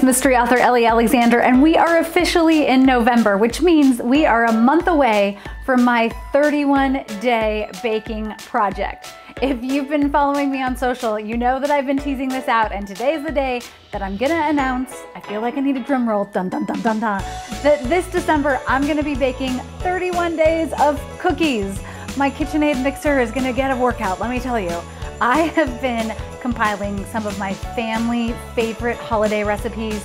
it's mystery author Ellie Alexander, and we are officially in November, which means we are a month away from my 31-day baking project. If you've been following me on social, you know that I've been teasing this out, and today's the day that I'm gonna announce, I feel like I need a drum roll, dun dun dun dun dun, that this December I'm gonna be baking 31 days of cookies. My KitchenAid mixer is gonna get a workout, let me tell you. I have been compiling some of my family favorite holiday recipes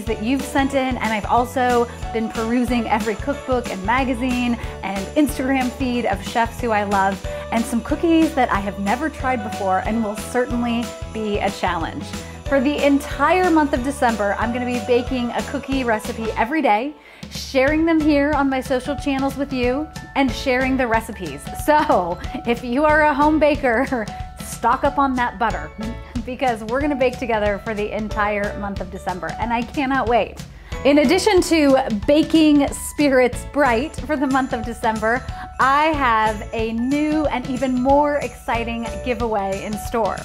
that you've sent in, and I've also been perusing every cookbook and magazine and Instagram feed of chefs who I love, and some cookies that I have never tried before and will certainly be a challenge. For the entire month of December, I'm gonna be baking a cookie recipe every day, sharing them here on my social channels with you, and sharing the recipes. So if you are a home baker, stock up on that butter because we're gonna bake together for the entire month of December, and I cannot wait. In addition to baking spirits bright for the month of December, I have a new and even more exciting giveaway in store.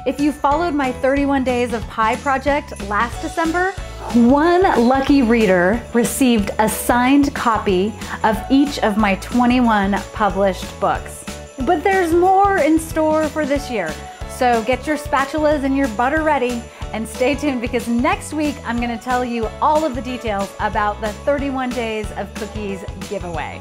If you followed my 31 Days of Pie project last December, one lucky reader received a signed copy of each of my 21 published books. But there's more in store for this year. So get your spatulas and your butter ready and stay tuned, because next week I'm gonna tell you all of the details about the 31 Days of Cookies giveaway.